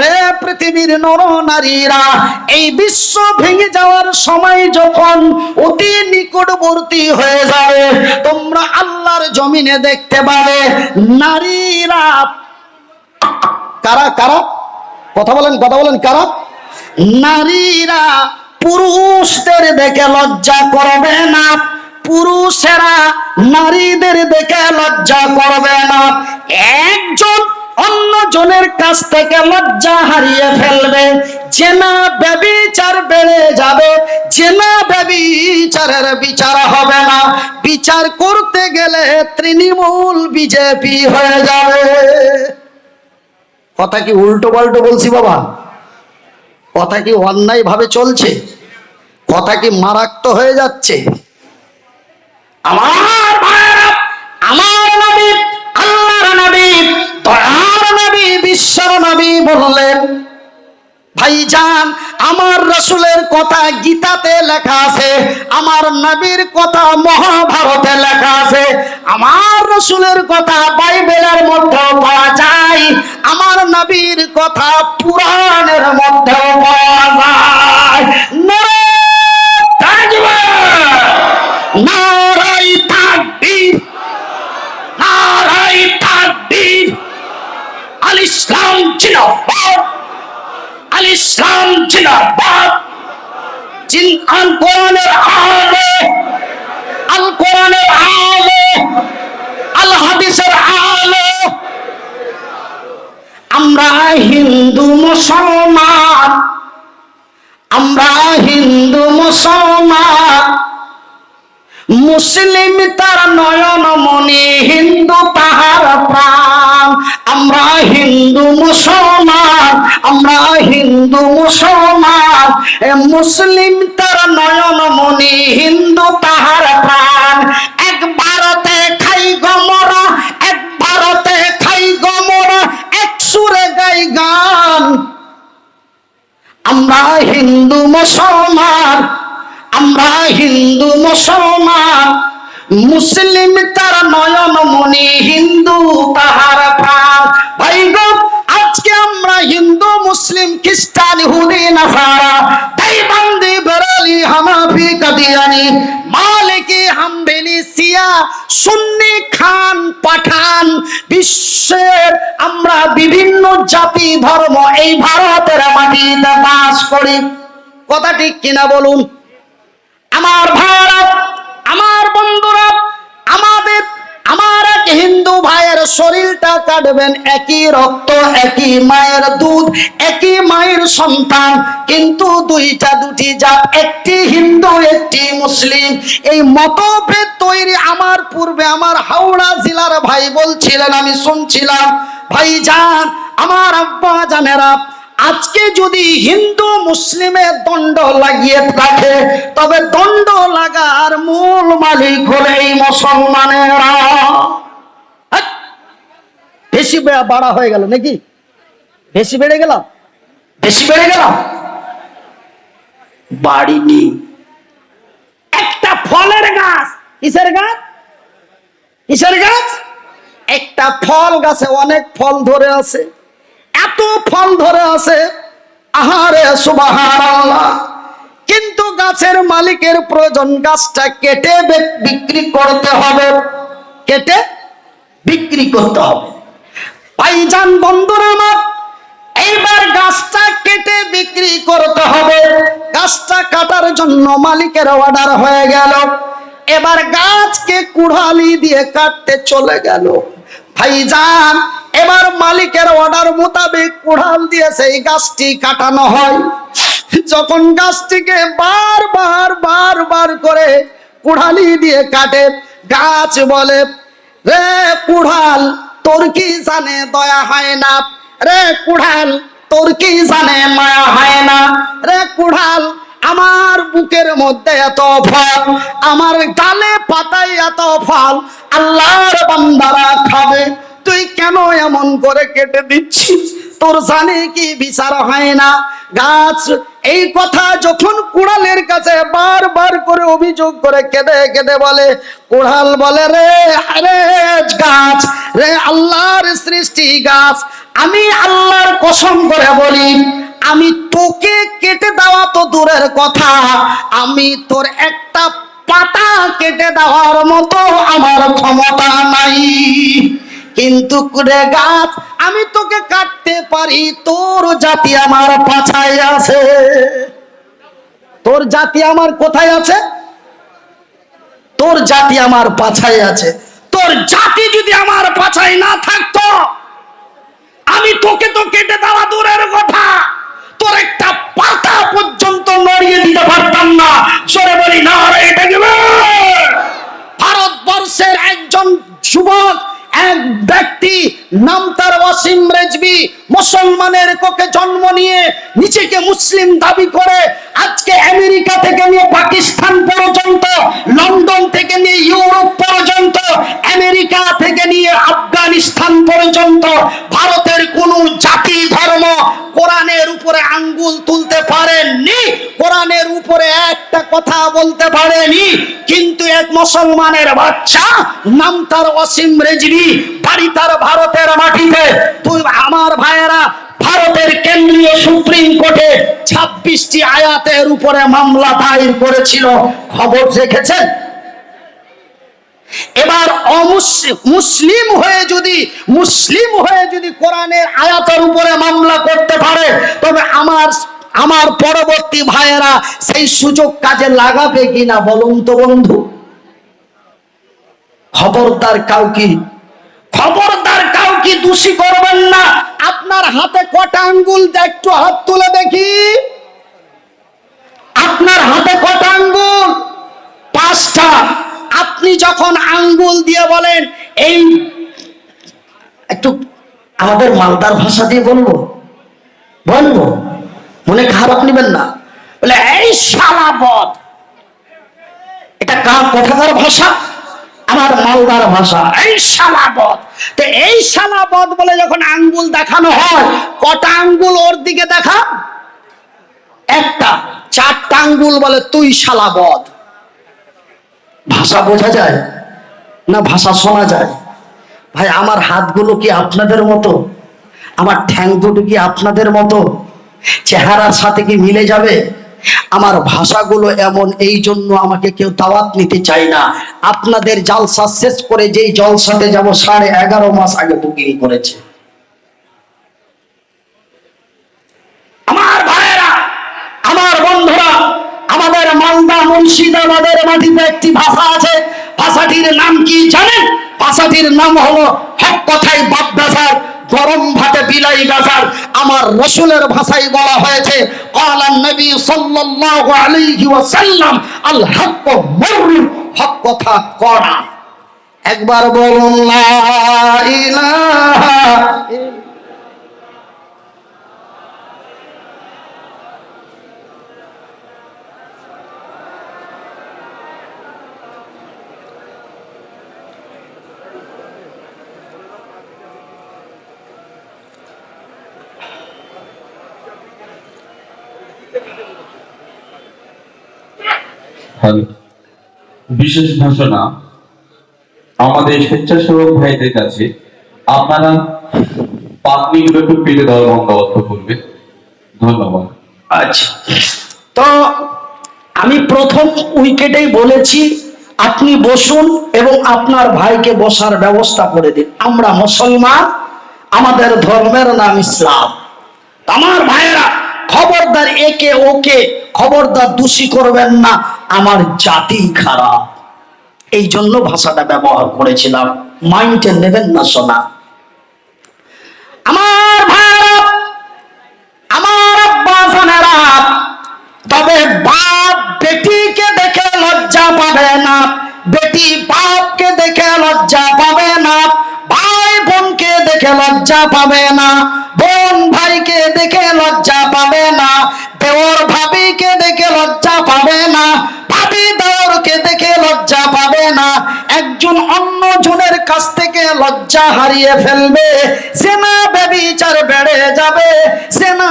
রে পৃথিবীর নর নারীরা, এই বিশ্ব ভেঙে যাওয়ার সময় যখন অতি নিকটবর্তী হয়ে যাবে, তোমরা আল্লাহর জমিনে দেখতে পাবে নারীরা কারা কারা, কথা বলেন কারা? নারীরা পুরুষদের দেখে লজ্জা করবে না, পুরুষেরা নারীদের দেখে লজ্জা করবে না। একজন অন্যজনের কাছ থেকে লজ্জা হারিয়ে ফেলবে, জেনা ব্যভিচার বেড়ে যাবে, জেনা ব্যভিচারের বিচার হবে না, বিচার করতে গেলে তৃণমূল বিজেপি হয়ে যাবে। কথা কি উল্টো পাল্টো বলছি বাবা? কথা কি অন্যায় ভাবে চলছে? কথা কি মারাত্মক হয়ে যাচ্ছে? আমার ভাইরা, আমার নবী, আল্লাহর নবী, দয়ার নবী, বিশ্বর নবী বললেন, ভাইজান আমার রাসূলের কথা গীতাতে লেখা আছে, আমার নবীর কথা মহাভারতে লেখা আছে, আমার রাসূলের কথা বাইবেলের মধ্যে পাওয়া যায়, আমার নবীর কথা পুরাণের মধ্যে পাওয়া যায়। নারায়ে তাকবীর, নারায়ে তাকবীর, নারায়ে তাকবীর। আল ইসলাম জিন্দাবাদ, আল ইসলাম জিন্দাবাদ। জিন আল কোরআনের আলো, আল কোরআনের আলো, আল হাদিসের আলো। আমরা হিন্দু মুসলমান, আমরা হিন্দু মুসলমান, মুসলিম তার নয়ন মনি, হিন্দু তাহার প্রাণ। আমরা হিন্দু মুসলমান, আমরা হিন্দু মুসলমান, মুসলিম তার নয়ন মনি, হিন্দু তাহার প্রাণ। এক ভারতে খাই গমরা, এক ভারতে খাই গমরা, এক সুরে গাই গান। আমরা হিন্দু মুসলমান, আমরা হিন্দু মুসলমান, মুসলিম তার নয়ন মনি, হিন্দু তাহার প্রাণ। ভাই গো, আজকে আমরা হিন্দু, মুসলিম, খ্রিস্টান, ইহুদি, নাসারা, দেওবন্দি, বেরেলি, হানাফি, কাদিয়ানি, মালিকি, হাম্বলি, শিয়া, সুন্নি, খান, পাঠান, বিশ্বের আমরা বিভিন্ন জাতি ধর্ম এই ভারতের মাটিতে বাস করি। কথা ঠিক কিনা বলুন? আমার ভাইরা, আমার বন্ধুরা, আমার এক হিন্দু ভাইয়ের শরীরটা কাটবেন, একই রক্ত, একই মায়ের দুধ, একই মায়ের সন্তান, কিন্তু দুইটা দুটি জাত, একটি হিন্দু একটি মুসলিম। এই মতভেদ তৈরি আমার পূর্বে আমার হাওড়া জেলার ভাই বলছিলেন, আমি শুনছিলাম। ভাইজান, আমার আব্বা জানেরা, আজকে যদি হিন্দু মুসলিমের দণ্ড লাগিয়ে থাকে, তবে দণ্ড লাগার মূল মালিক হলে এই মুসলমানেরা। বেশি বাড়া হয়ে গেল নাকি? বেশি বেড়ে গেলাম? বেশি বেড়ে গেলাম? বাড়িনি। একটা ফলের গাছ, কিসের গাছ? কিসের গাছ? একটা ফল গাছে অনেক ফল ধরে আছে, এত ফল ধরে আছে, আহারে সুবহানাল্লাহ। কিন্তু গাছের মালিকের প্রয়োজন গাছটা কেটে বিক্রি করতে হবে, কেটে বিক্রি করতে হবে। ভাইজান, বন্ধুরা আমার, এইবার গাছটা কেটে বিক্রি করতে হবে। গাছটা কাটার জন্য মালিকের অর্ডার হয়ে গেল। এবার গাছকে কুড়ালি দিয়ে কাটতে চলে গেল। ভাইজান, এবার মালিকের অর্ডার মোতাবেক কুড়াল দিয়ে সেই গাছটি কাটানো হয়। যখন গাছটিকে বারবার করে কুড়ালি দিয়ে কাটে, গাছ বলে, রে কুড়াল, তোর কি জানে দয়া হয় না? রে কুড়াল, তোর কি জানে মায়া হয় না? রে কুড়াল, আমার বুকের মধ্যে এত ফল, আমার ডালে পাতায় এত ফল, আল্লাহর বান্দারা খাবে, তুই কেন এমন করে কেটে দিচ্ছিস? তোর জানে কি বিচার হয় না? গাছ এই কথা যখন কুড়ালের কাছে বারবার করে অভিযোগ করে কেঁদে কেঁদে বলে, কুড়াল বলে, রে আরে গাছ রে, আল্লাহর সৃষ্টি গাছ, আমি আল্লাহর কসম করে বলি, আমি তোকে কেটে দেওয়া তো দূরের কথা, আমি তোর একটা পাতা কেটে দেওয়ার মতো আমার ক্ষমতা নাই, কিন্তু রে গাছ আমি তোকে কাটতে পারি, তোর জাতি আমার পাছায় আছে। তোর জাতি আমার কোথায় আছে? তোর জাতি আমার পাছায় আছে। তোর জাতি যদি আমার পাছায় না থাকতো, আমি তোকে তো কেটে দেওয়া দূরের কথা, তোর একটা পাতা পর্যন্ত নড়িয়ে দিতে পারতাম না। সরে বলি না রে, এটা কি? ভারতবর্ষের একজন যুবক, এক ব্যক্তি, নাম তার ওয়াসিম রেজভি, মুসলমানের কোখে জন্ম নিয়ে নিজেকে মুসলিম দাবি করে আজকে আমেরিকা থেকে নিয়ে পাকিস্তান পর্যন্ত, লন্ডন থেকে নিয়ে ইউরোপ পর্যন্ত, আমেরিকা থেকে নিয়ে আফগানিস্তান পর্যন্ত ভারতের কোন জাতি ধর্ম কোরআনের উপরে আঙ্গুল তুলতে পারেননি, কোরআনের উপরে একটা কথা বলতে পারেনি। কিন্তু এক মুসলমানের বাচ্চা, নাম তার ওয়াসিম রেজভি, বাড়ি তার ভারতের মাটিতে। তুই আমার ভাইয়েরা, ভারতের কেন্দ্রীয় সুপ্রিম কোর্টে 26টি আয়াতের উপরে মামলা দায়ের করেছিল, খবর দেখেছেন? এবার মুসলিম হয়ে যদি কোরআনের আয়াতের উপরে মামলা করতে পারে, তবে আমার পরবর্তী ভাইয়েরা সেই সুযোগ কাজে লাগাবে কিনা বলুন তো বন্ধু? খবরদার কাউকে দোষী করবেন না। আপনার হাতে কটা আঙ্গুল, একটু হাত তুলে দেখি। আপনার হাতে কটা আঙ্গুল? 5টা। আপনি যখন আঙ্গুল দিয়ে বলেন, এই একটু আমাদের মালদার ভাষা দিয়ে বলবো, মনে খারাপ নেবেন না, বলে এই শালা বদ। এটা কোথাকার ভাষা? আমার মালদার ভাষা। এই শালা বদ। তো এই শালা বদ বলে যখন আঙ্গুল দেখানো হয়, কটা আঙ্গুল ওর দিকে দেখা? একটা। 4টা আঙ্গুল বলে তুই শালা বদ। ভাষা বোঝা যায় না ভাষা শোনা যায়? ভাই, আমার হাতগুলো কি আপনাদের মতো? আমার ঠ্যাং দুটো কি আপনাদের মতো? চেহারার সাথে কি মিলে যাবে? আমার ভাষাগুলো এমন, এই জন্য আমাকে কেউ দাওয়াত নিতে চায় না। আপনাদের জালসা শেষ করে যেই জলসাতে যাব 11.5 মাস আগে বুকিং করেছে। আমার ভাইয়েরা, আমার বন্ধুরা, আমাদের মালদা মুর্শিদাবাদের মাটিতে একটি ভাষা আছে। ভাষাটির নাম কি জানেন? ভাষাটির নাম হলো হক কথাই বাপ বেজার, গরম ভাতে বিলাই বেজার। আমার রাসূলের ভাষায় বলা হয়েছে, ক্বালান নবী সাল্লাল্লাহু আলাইহি ওয়াসাল্লাম, আল হক মুর, হক কথা কড়া। একবার বলুন লা ইলাহা ইল্লাল্লাহ। বিশেষ ঘোষণা, আমাদের স্বেচ্ছাসেবক ভাইদের কাছে আপনারা 5 মিনিট একটু পেতে দেওয়ার বন্দোবস্ত করবেন, ধন্যবাদ। আচ্ছা, তো আমি প্রথম উইকেটেই বলেছি আপনি বসুন এবং আপনার ভাইকে বসার ব্যবস্থা করে দিন। আমরা মুসলমান, আমাদের ধর্মের নাম ইসলাম। আমার ভাইয়েরা, খবরদার একে ওকে খবরদার দোষী করবেন না, আমার জাতি খারাপ, এই জন্য ভাষাটা ব্যবহার করেছিলাম, মাইন্ডে নেবেন না শোনা। আমার ভাইয়েরা, আমার আব্বা জানেরা, তবে বাপ বেটিকে দেখে লজ্জা পাবে না, বেটি বাপকে দেখে লজ্জা পাবে না, ভাই বোনকে দেখে লজ্জা পাবে না, বোন ভাইকে দেখে লজ্জা পাবে না, দেওর ভাবিকে দেখে লজ্জা পাবে না, ভাবি দেওরকে দেখে লজ্জা পাবে না, একজন অন্য জনের কাছ থেকে লজ্জা হারিয়ে ফেলবে, জেনা ব্যভিচার বেড়ে যাবে, জেনা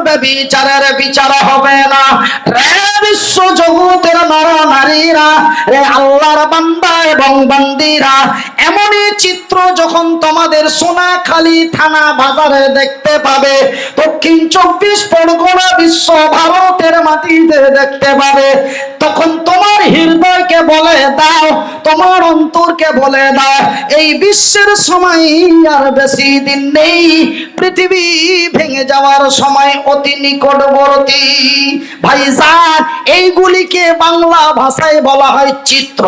ব্যভিচারের বিচার হবে না। রে বিশ্ব জগতের নর নারীরা, রে আল্লাহর বান্দা এবং বান্দিরা, এমনই চিত্র যখন তোমাদের সোনাখালী থানা বাজারে দেখতে পাবে, দক্ষিণ 24 পরগনা বিশ্ব ভারতের মাটিতে দেখতে পাবে, তখন তোমার হৃদয়কে বলে দাও, তোমার অন্তরকে বলে দাও, এই বিশ্বের সময় আর বেশি দিন নেই, পৃথিবী ভেঙে যাওয়ার সময় অতি নিকটবর্তী। ভাইজান, এইগুলিকে বাংলা ভাষায় বলা হয় চিত্র,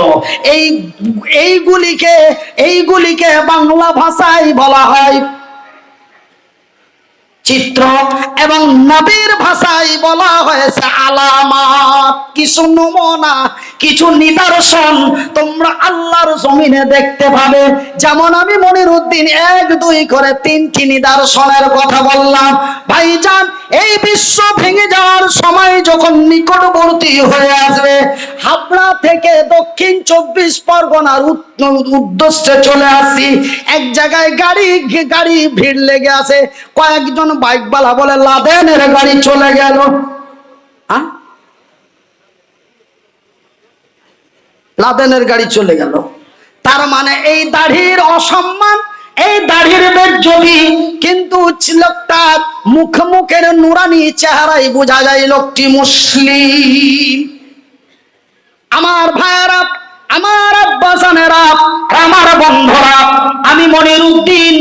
এইগুলিকে বাংলা ভাষায় বলা হয় চিত্র, এবং নবীর ভাষায় বলা হয়েছে আলামাত। কিছু নমুনা, কিছু নিদর্শন তোমরা আল্লাহর জমিনে দেখতে পাবে। যেমন আমি মনিরউদ্দিন 1 2 করে 3টি নিদর্শনের কথা বললাম। ভাইজান, এই বিশ্ব ভেঙে যাওয়ার সময় যখন নিকটবর্তী হয়ে আসবে, হাবড়া থেকে দক্ষিণ 24 পরগনার উদ্দেশ্যে চলে আসছি, এক জায়গায় গাড়ি ভিড় লেগে আছে, কয়েকজন বাইকওয়ালা বলে লাদেনের গাড়ি চলে গেল। লাদেনের গাড়ি চলে গেল, তার মানে এই দাড়ির অসম্মান, এই দাড়ির বেজ্জতি, কিন্তু লোকটার মুখের নুরানি চেহারায় বোঝা যায় লোকটি মুসলিম। আমার ভাইয়েরা, আমার আব্বাসানেরা, আমার বন্ধুরা, আমি মনিরউদ্দিন,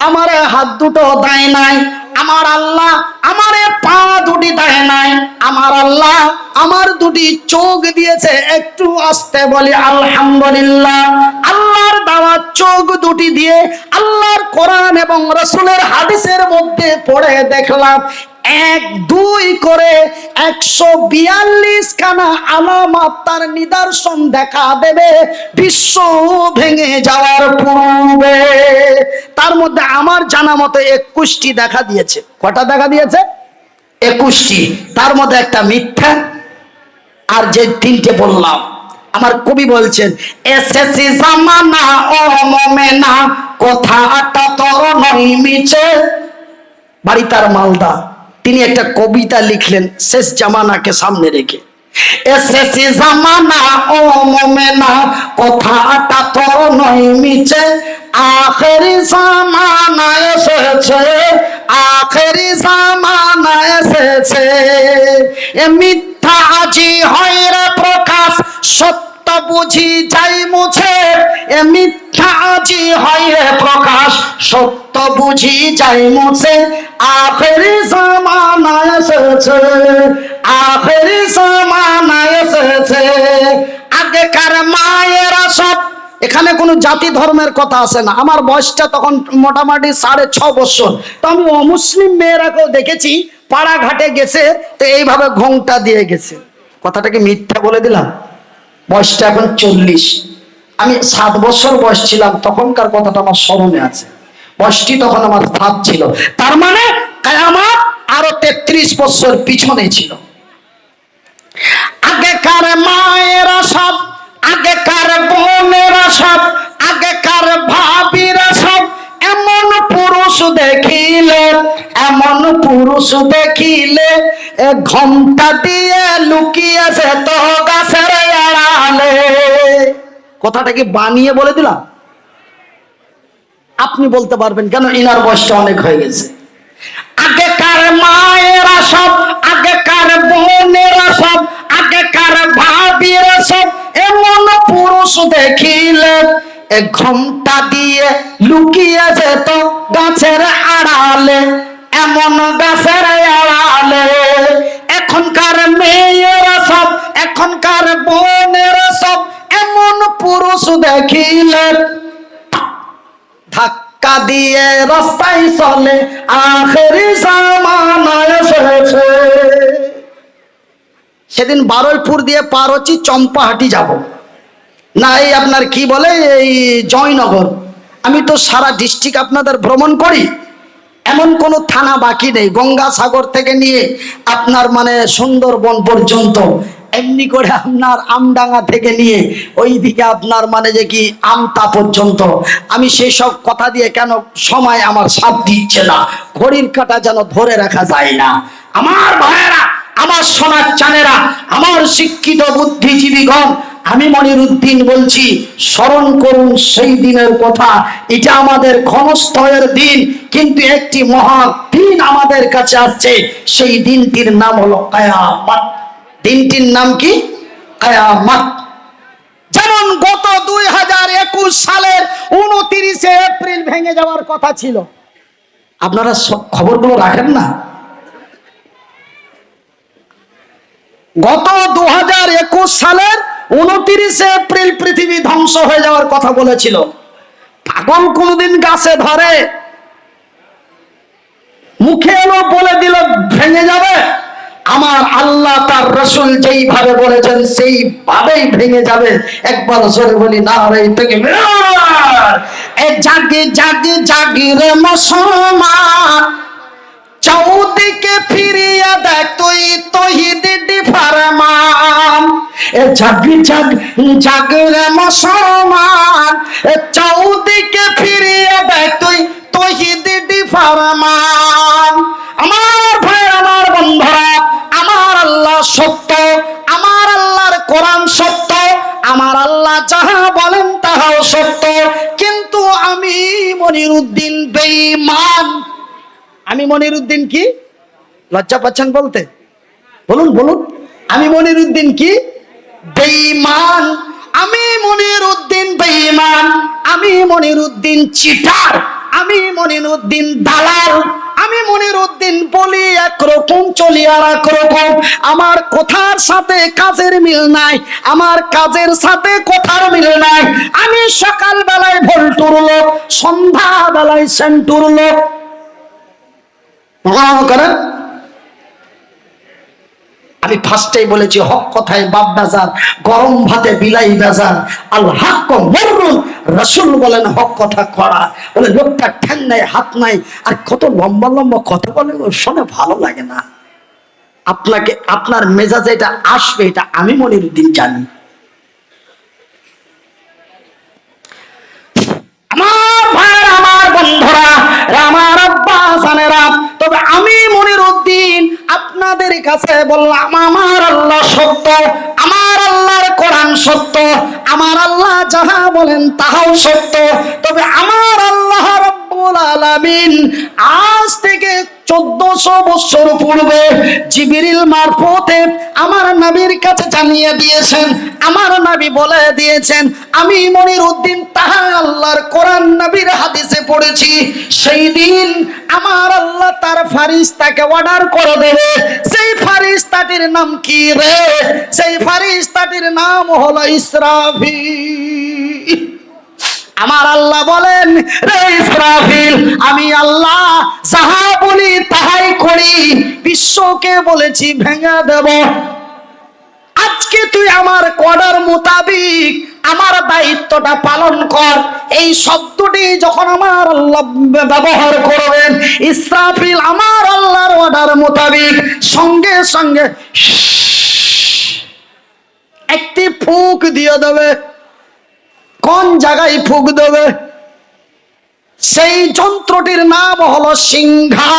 আমার হাত দুটো দেয় নাই, আমার আল্লাহ আমার পা দুটি দেয় নাই, আমার আল্লাহ আমার দুটি চোখ দিয়েছে। একটু আস্তে বলি আলহামদুলিল্লাহ। আল্লাহর দেওয়া চোখ দুটি দিয়ে আল্লাহর কোরআন এবং রাসূলের হাদিসের মধ্যে পড়ে দেখলাম 1 2 করে 142 খানা আলামত, তার নিদর্শন দেখা দেবে বিশ্ব ভেঙে যাওয়ার পূর্বে। তার মধ্যে আমার জানা মতো 21টি দেখা দিয়েছে। কটা দেখা দিয়েছে? 21টি। তার মধ্যে একটা মিথ্যা, আর যে 3টে বললাম, আমার কবি বলছেন, এসেছি জামানা ও মোমেনা, কথাটা তোর নয় মিছে। বাড়ি তার মালদা, তিনি একটা কবিতা লিখলেন শেষ জামানাকে সামনে রেখে, এসেছি জামানা ও মোমেনা, কথাটা তোর নয় মিছে, আখেরি জামানা এসেছে, আখেরি জামানা এসেছে, এ মিথ্যা আজি হয় রে প্রকাশ, সত্য বুঝি যাই মুছে, এ মিথ্যা আজি হয় রে প্রকাশ, সত্য বুঝি যাই মুছে, আখেরি জামানা এসেছে, আখেরি জামানা এসেছে। আগেকার মায়েরা সব, এখানে কোনো জাতি ধর্মের কথা আসে না। আমার বয়সটা তখন মোটামুটি 6.5 বছর, তো আমি অমুসলিম মেয়েরাকেও দেখেছি, পাড়াঘাটে গেছে তো এইভাবে ঘোমটা দিয়ে গেছে। কথাটাকে মিথ্যা বলে দিলাম? বয়সটা এখন 40। আমি 7 বছর বয়স ছিলাম, তখনকার কথাটা আমার স্মরণে আছে। বয়সটি তখন আমার 7 ছিল, তার মানে কিয়ামত আরো 33 বছর পিছনে ছিল। আগেকার মায়েরা সব, আগেকার বোনেরা সব, আগেকার ভাবিরা সব, এমন পুরুষ দেখিলে, এমন পুরুষ দেখিলে, ঘোমটা দিয়ে লুকিয়েছে তো গাছের আড়ালে। কথাটা কি বানিয়ে বলে দিলাম? আপনি বলতে পারবেন কেন, ইনার বয়সটা অনেক হয়ে গেছে। আগেকার মায়েরা সব, আগেকার বোনেরা সব, আগেকার ভাবিরা সব, এমন পুরুষ দেখিলে, ঘোমটা দিয়ে লুকিয়ে যেত গাছের আড়ালে, এমন গাছের আড়ালে। এখনকার মেয়েরা সব, এখনকার বোনেরা সব, এমন পুরুষ দেখিলে ধাক্কা দিয়ে রাস্তায় চলে, আখেরি জামানা এসেছে। সেদিন বারুইপুর দিয়ে পার হচ্ছি, চম্পাহাটি যাব না, এই আপনার কি বলে, এই জয়নগর। আমি তো সারা ডিস্ট্রিক্ট আপনাদের ভ্রমণ করি, এমন কোনো থানা বাকি নেই। গঙ্গাসাগর থেকে নিয়ে আপনার মানে সুন্দরবন পর্যন্ত এমনি করে আপনার আমডাঙ্গা থেকে নিয়ে ওইদিকে আপনার মানে যে কি আমতা পর্যন্ত, আমি সেই সব কথা দিয়ে কেন সময় আমার সাথ দিচ্ছে না, ঘড়ির কাঁটা যেন ধরে রাখা যায় না। আমার ভাইয়েরা, আমার সোনার চানেরা, আমার শিক্ষিত বুদ্ধিজীবীগণ, আমি মনিরুদ্দিন বলছি, স্মরণ করুন সেই দিনের কথা। এটা আমাদের ক্ষণস্থায়ের দিন, কিন্তু একটি মহা দিন আমাদের কাছে আসছে। সেই দিনটির নাম হলো কিয়ামত। দিনটির নাম কি? কিয়ামত। যেমন গত 2021 সালের 29 এপ্রিল ভেঙে যাওয়ার কথা ছিল, আপনারা খবরগুলো রাখেন না? গত 2021 সালের 29 এপ্রিল পৃথিবী ধ্বংস হয়ে যাওয়ার কথা বলেছিল। পাগল কোনদিন গাছে ধরে? মুখে এলো বলে দিল ভেঙে যাবে? আমার আল্লাহ তার রাসূল যেইভাবে বলেছেন সেইভাবেই ভেঙে যাবে। একবার জোরে বলি নারে তাকবীর। এ জাগি জাগি জাগি রে মুসলমান, চৌদিকে ফিরিয়া দেখ তুই তৌহিদি ফরমান। এ জাগি জাগি জাগি রে মুসলমান, এ চৌদিকে ফিরিয়া দেখ তুই তৌহিদি ফরমান। আমার ভাই, আমার বন্ধুরা, আমার আল্লাহ সত্য, আমার আল্লাহর কোরআন সত্য, আমার আল্লাহ যাহা বলেন তাহাও সত্য, কিন্তু আমি মনিরুদ্দিন বেঈমান। আমি মনিরুদ্দিন কি? লজ্জা পাচ্ছেন বলতে? বলুন বলুন, আমি মনিরুদ্দিন কি? বেঈমান। আমি মনিরুদ্দিন বেঈমান, আমি মনিরুদ্দিন চিটার, আমি মনিরুদ্দিন দালাল, আমি মনিরুদ্দিন বলি একরকম চলি আর একরকম। আমার কথার সাথে কাজের মিল নাই, আমার কাজের সাথে কথার মিল নাই। আমি সকাল বেলায় ভল্টুর লোক, সন্ধ্যা বেলায় সেন্টুর লোক। করেন? আমি ফার্স্টেই বলেছি হক কথায় বাপ বাজার, গরম ভাতে বিলাই বাজার। আল হক মররুন, রাসূল বলেন হক কথা করা। বলে লোকটা ঠ্যাং নাই, হাত নাই, আর কত লম্বা লম্বা কথা বলে, শুনে ভালো লাগে না। আপনাকে আপনার মেজাজে এটা আসবে, এটা আমি মনিরুদ্দিন জানি। আমার ভাই, আমার বন্ধুরা, আমার আব্বা জানেরা, তবে আমি মনিরুদ্দিন আপনাদের কাছে বললাম, আমার আল্লাহ সত্য, আমার আল্লাহর কোরআন সত্য, আমার আল্লাহ যাহা বলেন তাহাও সত্য। তবে আমার আল্লাহ রাব্বুল আলামিন আজ থেকে 1400 বছর পূর্বে জিবরিল মারফতে আমার নবীর কাছে জানিয়ে দিয়েছেন, আমার নবী বলে দিয়েছেন, আমি মনিরুদ্দিন তাহা আল্লাহর কোরআন নবীর হাদিসে পড়েছি। সেই দিন আমার আল্লাহ তার ফারিস্তাকে অর্ডার করে দেবে। সেই ফারিস্তাটির নাম কি রে? সেই ফারিস্তাটির নাম হলো ইসরাফিল। আমার আল্লাহ বলেন, রে ইসরাফিল, আমি আল্লাহ যাহা বলি তাহাই করি, বিশ্বকে বলেছি ভেঙে দেব। আজকে তুই আমার অর্ডার মোতাবিক আমার দায়িত্বটা পালন কর। এই শব্দটি যখন আমার আল্লাহ ব্যবহার করবেন, ইসরাফিল আমার আল্লাহর অর্ডার মোতাবিক সঙ্গে সঙ্গে একটি ফুঁক দিয়ে দেবে। কোন জায়গায় ফুঁক দেবে? সেই যন্ত্রটির নাম হলো সিংহা।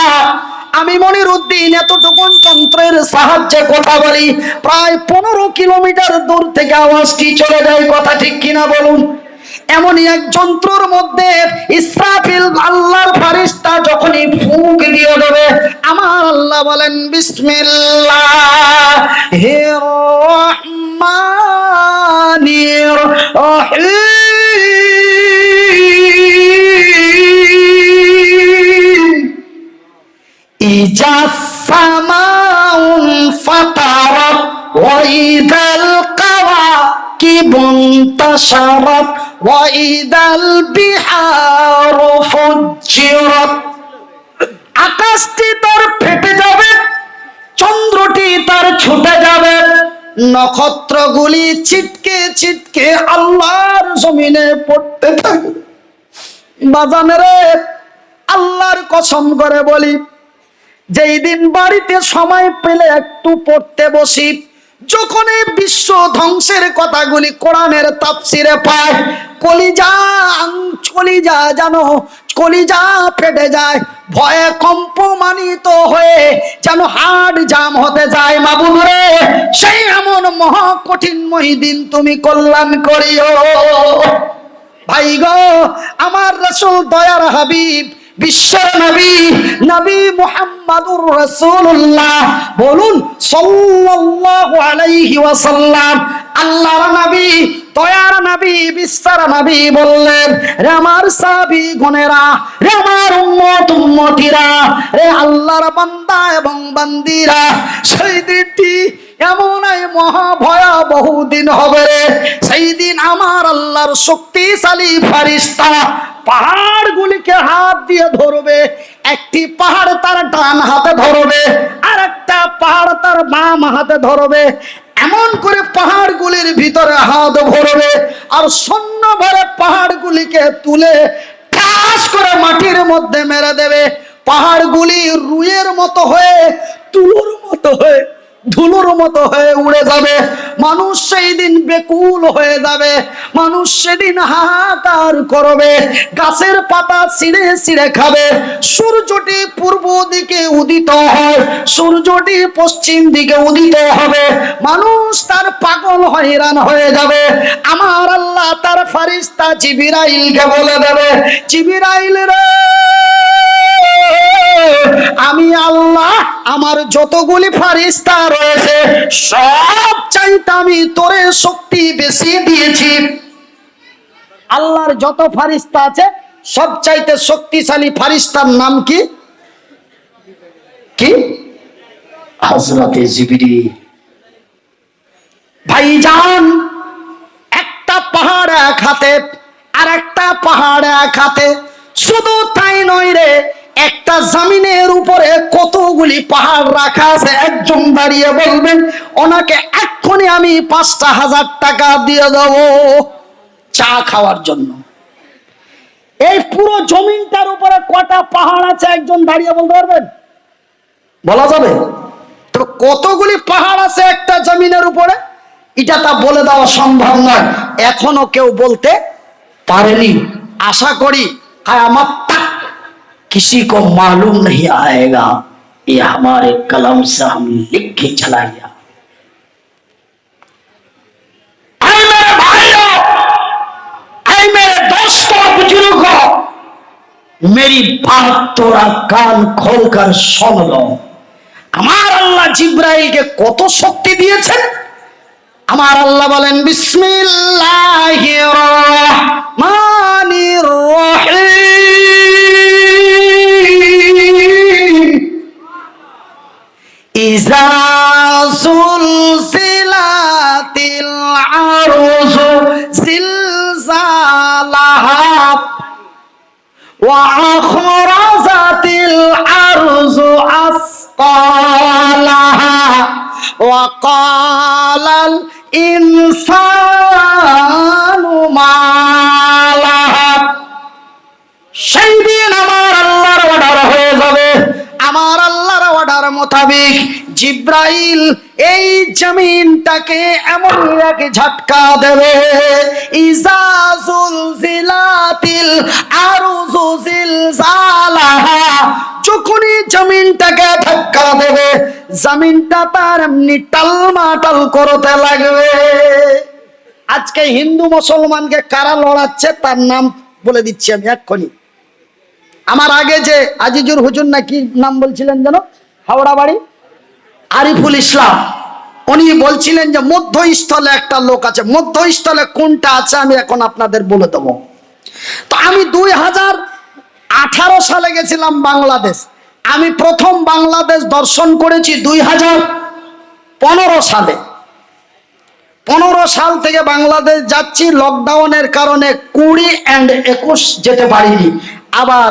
আমি মনিরুদ্দিন এতটুকুন যন্ত্রের সাহায্যে কথা বলি, প্রায় 15 কিলোমিটার দূর থেকে আওয়াজটি চলে যায়। কথা ঠিক কিনা বলুন? এমনই এক যন্ত্রের মধ্যে ইসরাফিল আল্লাহর ফারিস্তা যখনই ফুঁক দিয়ে দেবে, আমার আল্লাহ বলেন, বিসমিল্লাহির রহমানির রহিম। ইজা সামাউন ফাতারাত ওয়া ইদাল কাওয়াকিবুন তাশারাত ওয়া ইদাল বিহারু ফুজ্জিরাত। আকাশটি তার ফেটে যাবে, চন্দ্রটি তার ছুটে যাবে, নক্ষত্রগুলি ছিটকে ছিটকে আল্লাহর জমিনে পড়তে থাকবে। বাজানেরে, আল্লাহর কসম করে বলি, যেই দিন বাড়িতে সময় পেলে একটু পড়তে বসি, যখন এই বিশ্ব ধ্বংসের কথাগুলি কোরআনের তাফসিরে পায়, কলিজা জানো, কলিজা ফেটে যায়, ভয়ে কম্পমানিত হয়ে যেন হার্ট জাম হতে যায়। মাবুদ রে, সেই এমন মহা কঠিনময় দিন তুমি কল্যাণ করিও। ভাই গো, আমার রাসূল দয়ার হাবিব বিশ্বের নবী, নবী মুহাম্মাদুর রাসূলুল্লাহ বলুন সাল্লাল্লাহু আলাইহি ওয়াসাল্লাম, আল্লাহর নবী, দয়ার নবী, বিশ্বের নবী বললেন, রে আমার সাহাবী গণেরা, রে আমার উম্মত উম্মতিরা, রে আল্লাহর বান্দা এবং বান্দিরা, সেই দিনটি এমন এই মহা ভয়াবহ দিন হবে রে। সেই দিন আমার আল্লাহর শক্তিশালী ফেরেশতা পাহাড়গুলিকে হাত দিয়ে ধরবে। একটি পাহাড় তার ডান হাতে ধরবে, আর একটা পাহাড় তার বাম হাতে ধরবে। এমন করে পাহাড়গুলির ভিতরে হাত ভরবে, আর সৈন্য ভরে পাহাড়গুলিকে তুলে ঠাস করে মাটির মধ্যে মেরে দেবে। পাহাড়গুলি রুইয়ের মতো হয়ে, তুলোর মতো হয়ে, ধুলোর মতো হয়ে উড়ে যাবে। মানুষ সেই দিন বেকুল হয়ে যাবে, মানুষ সেদিন হাহাকার করবে, গাছের পাতা ছিঁড়ে ছিঁড়ে খাবে। সূর্যটি পূর্ব দিকে উদিত হয়, সূর্যটি পশ্চিম দিকে উদিত হবে, মানুষ তার পাগল হয়রান হয়ে যাবে। আমার আল্লাহ তার ফেরেশতা জিবরাইলকে বলে দেবে, জিবরাইল রে, আমি আল্লাহ আমার যতগুলি ফেরেশতা রয়েছে সব চাইতে আমি তোরে শক্তি বেশি দিয়েছি। আল্লাহর যত ফেরেশতা আছে সব চাইতে শক্তিশালী ফেরেশতার নাম কি? কি? হযরতে জিবরিল। ভাইজান, একটা পাহাড় এক হাতে আর একটা পাহাড় এক হাতে। শুধু তাই নয় রে, একটা জমিনের উপরে কতগুলি পাহাড় রাখা আছে। একজন দাঁড়িয়ে বলবেন, ওনাকে এক্ষুনি আমি ৫,০০০ টাকা দিয়ে দেবো চা খাওয়ার জন্য। এই পুরো জমিনটার উপরে কটা পাহাড় আছে একজন দাঁড়িয়ে বলতে পারবেন? বলা যাবে? তো কতগুলি পাহাড় আছে একটা জমিনের উপরে, এটা তা বলে দেওয়া সম্ভব নয়। এখনো কেউ বলতে পারেনি। আশা করি কিয়ামত তক किसी को मालूम नहीं आएगा, ये हमारे कलम से हम लिख के चला गया। ऐ मेरे भाइयों, ऐ मेरे दोस्तों, बुजुर्गों, मेरी बात थोड़ा कान खोलकर सुन लो। আমার আল্লাহ জিবরাইলকে কত শক্তি দিয়েছেন। আমার আল্লাহ বলেন, বিসমিল্লাহির রহমানির রহিম, ইযা যুলজিলাতিল আরযু জিলজালাহা ওয়া আখরাজাতিল আরযু আসকালাহা ওয়া ক্বালাল ইনসানু মা লাহা। সেই দিন আমার আল্লাহর অর্ডার হয়ে যাবে। আমার আল্লাহর অর্ডার মোতাবেক জিবরাইল এই জমিনটাকে এমন এক ঝটকা দেবে, ইযা যুলজিলাতিল আরযু জিলজালাহা, যখনই জমিনটাকে ধাক্কা দেবে জমিনটা তার এমনি টালমাটাল করতে লাগবে। আজকে হিন্দু মুসলমানকে কারা লড়াচ্ছে তার নাম বলে দিচ্ছি আমি এক্ষুনি। আমার আগে যে আজিজুর হুজুর না কি নাম বলছিলেন যেন, হাওড়া বাড়ি, আরিফুল ইসলাম, উনি বলছিলেন যে মধ্যস্থলে একটা লোক আছে। মধ্যস্থলে কোনটা আছে আমি এখন আপনাদের বলে দেবো। তো আমি 2018 সালে গেছিলাম বাংলাদেশ। আমি প্রথম বাংলাদেশ দর্শন করেছি 2015 সালে। 15 সাল থেকে বাংলাদেশ যাচ্ছি, লকডাউনের কারণে 20 and 21 যেতে পারিনি। আবার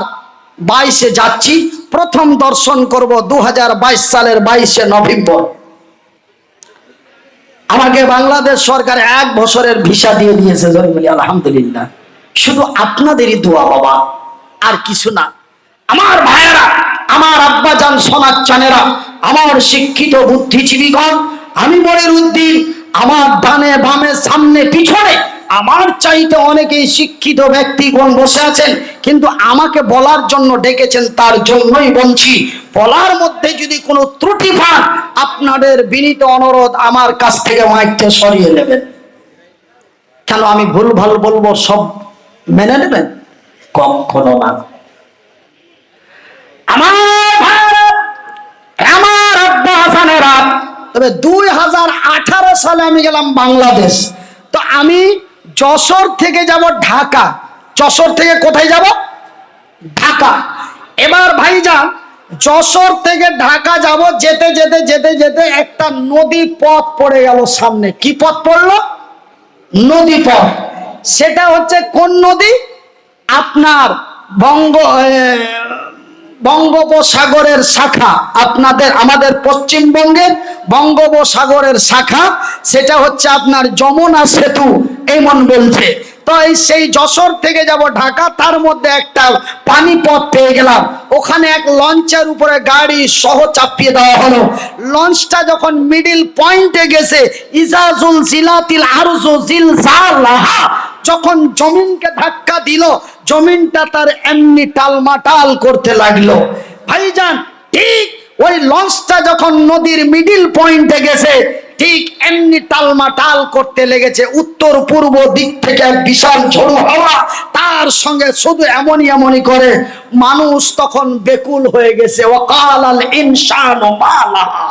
22-এ যাচ্ছি, প্রথম দর্শন করব 2022 সালের 22শে নভেম্বর। আমাকে বাংলাদেশ সরকার 1 বছরের ভিসা দিয়ে দিয়েছে, জয় বলি আলহামদুলিল্লাহ। শুধু আপনাদেরই দোয়া বাবা, আর কিছু না। আমার ভাইয়েরা, আমার আব্বাজান সোনার চানেরা, আমার শিক্ষিত বুদ্ধিজীবীগণ, আমি মনিরউদ্দিন, আমার ডানে বামে সামনে পিছনে আমার চাইতে অনেকেই শিক্ষিত ব্যক্তিগণ বসে আছেন, কিন্তু আমাকে বলার জন্য ডেকেছেন, তার জন্যই বলছি। বলার মধ্যে যদি কোনো ত্রুটি পান, আপনাদের বিনীত অনুরোধ আমার কাছ থেকে মাইকটা সরিয়ে নেবেন। কেন আমি ভুল ভাল বলবো, সব মেনে নেবেন? কখনো না। আমার ভাইরা, আমার আব্বা জানেরা, তবে 2018 সালে আমি গেলাম বাংলাদেশ। তো আমি যশোর থেকে যাব ঢাকা। যশোর থেকে কোথায় যাব? ঢাকা। এবার ভাইজান, যশোর থেকে ঢাকা যাব, যেতে যেতে যেতে যেতে একটা নদী পথ পড়ে গেল সামনে। কি পথ পড়লো? নদী পথ। সেটা হচ্ছে কোন নদী? আপনার বঙ্গোপসাগরের শাখা, আমাদের পশ্চিমবঙ্গের বঙ্গোপসাগরের শাখা, সেটা হচ্ছে আপনার যমুনা সেতু, এমন বলছে। তো সেই যশোর থেকে যাব ঢাকা, তার মধ্যে একটা পানি পথ পেয়ে গেলাম। ওখানে এক লঞ্চের উপরে গাড়ি সহ চাপিয়ে দেওয়া হলো। লঞ্চটা যখন মিডিল পয়েন্টে গেছে, ইজাজুল জিলাতিল আরজু জিলজালাহা, যখন জমিনকে ধাক্কা দিল, জমিনটা তার এমনি টালমাটাল করতে লাগলো। ভাইজান, ঠিক ওই লঞ্চটা যখন নদীর মিডিল পয়েন্টে গেছে, ঠিক এমনি টালমাটাল করতে লেগেছে। উত্তর পূর্ব দিক থেকে বিশাল ঝোড়ো হাওয়া, তার সঙ্গে শুধু এমনই এমনই করে। মানুষ তখন বেকুল হয়ে গেছে। ওয়াকালাল ইনসানু মা লাহা।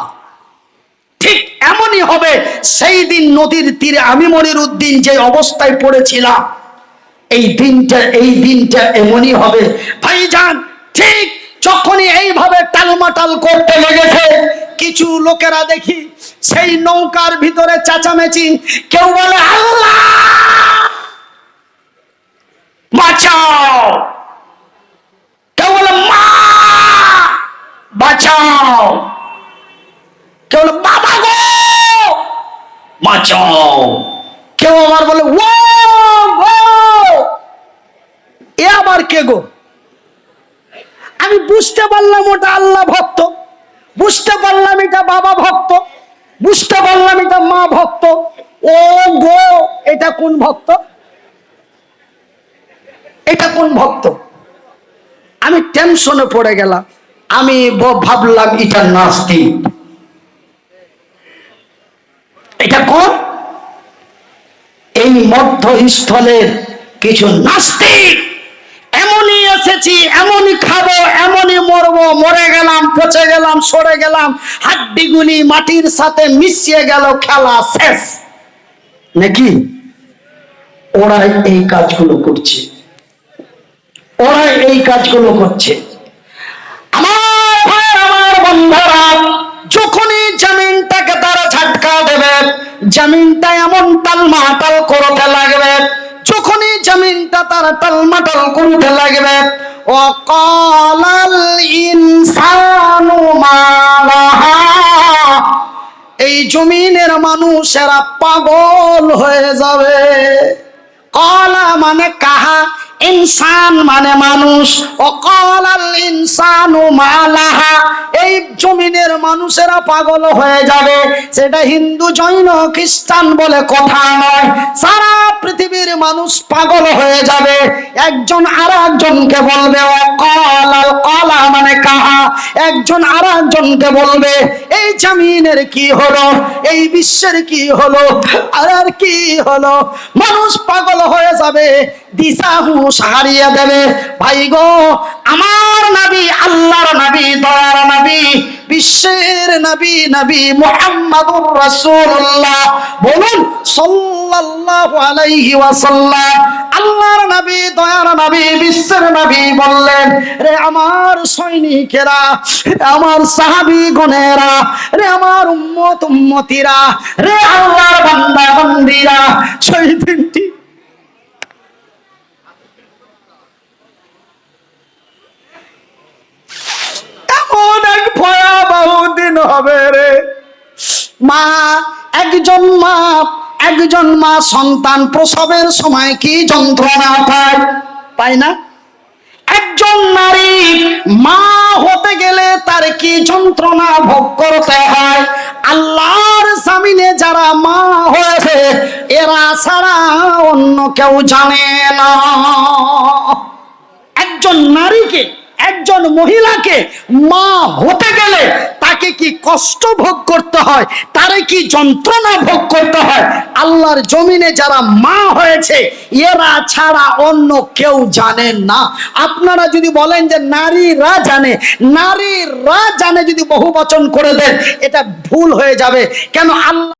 ঠিক এমনই হবে সেই দিন নদীর তীরে আমি মনিরউদ্দিন যে অবস্থায় পড়েছিলাম, এই দিনটা এমনই হবে ভাইজান। ঠিক যখনই এইভাবে টালমাটাল করতে লেগেছে, কিছু লোকেরা দেখি সেই নৌকার ভিতরে চেঁচামেচি, কেউ বলে আল্লাহ বাঁচাও, কেউ বলে মা বাঁচাও, কেউ বলে বাবা গো বাঁচাও, কেউ আবার বলে ও গো, এ আবার কে গো? আমি বুঝতে পারলাম ওটা আল্লাহ ভক্ত, বুঝতে পারলাম এটা বাবা ভক্ত, বুঝতে পারলাম এটা মা ভক্ত। ও গো, এটা কোন ভক্ত? এটা কোন ভক্ত? আমি টেনশনে পড়ে গেলাম। আমি ভাবলাম এটা নাস্তিক। এটা কোন? এই মধ্যস্থলের কিছু নাস্তিক। এমনই এসেছি, এমনই খাবো, এমনই মরবো, মরে গেলাম, পচে গেলাম, সরে গেলাম, হাড্ডিগুলি মাটির সাথে মিশিয়ে গেল, খেলা শেষ নাকি? ওরা এই কাজগুলো করছে, ওরা এই কাজগুলো করছে। আমার ভাই, আমার বন্ধুরা, যখনই জমিনটাকে তারা ঝাটকা দেবে, জমিনটা এমন টালমাটাল করতে লাগবে। যখনই জমিনটা তারা টালমাটাল করতে লাগবে, ওয়াকালাল ইনসানু মা লাহা, এই জমিনের মানুষেরা পাগল হয়ে যাবে। কলা মানে কাহা, ইনসান মানে মানুষ। ওয়াকালাল ইনসানু মা লাহা, এই জমিনের মানুষেরা পাগল হয়ে যাবে। সেটা হিন্দু, জৈন, খ্রিস্টান বলে কথা নয়, সারা পৃথিবীর মানুষ পাগল হয়ে যাবে। একজন আর একজনকে বলবে ওয়াকালাল, কলা মানে কাহা, একজন আর একজনকে বলবে এই জমিনের কি হলো, এই বিশ্বের কি হলো, আর কি হলো। মানুষ পাগল হয়ে যাবে, দিশা হুঁশ হারিয়ে দেবে। ভাই গো, আমার নবী, আল্লাহর নবী, দয়ার নবী, বিশ্বের নবী, নবী মুহাম্মাদুর রাসূলুল্লাহ, বলুন সাল্লাল্লাহু আলাইহি ওয়াসাল্লাম। আল্লাহর নবী, দয়ার নবী, বিশ্বের নবী বললেন, রে আমার সৈনিকেরা, রে আমার সাহাবী গণেরা, রে আমার উম্মত উম্মতিরা, রে আল্লাহর বান্দা বান্দীরা, সেই দিনটি এমন এক ভয়াবহ দিন হবে রে। একজন মা সন্তান প্রসবের সময় কি যন্ত্রণা পায়, পায় না? একজন একজন নারী মা হতে গেলে তার কি যন্ত্রণা ভোগ করতে হয়, আল্লাহর জামিনে যারা মা হয়েছে এরা ছাড়া অন্য কেউ জানে না। একজন নারীকে, একজন মহিলাকে মা হতে গেলে তাকে কি কষ্ট ভোগ করতে হয়, তারে কি যন্ত্রণা ভোগ করতে হয়, আল্লাহর জমিনে যারা মা হয়েছে এরা ছাড়া অন্য কেউ জানেন না। আপনারা যদি বলেন যে নারীরা জানে, নারীরা জানে যদি বহুবচন করে দেন এটা ভুল হয়ে যাবে। কেন? আল্লাহ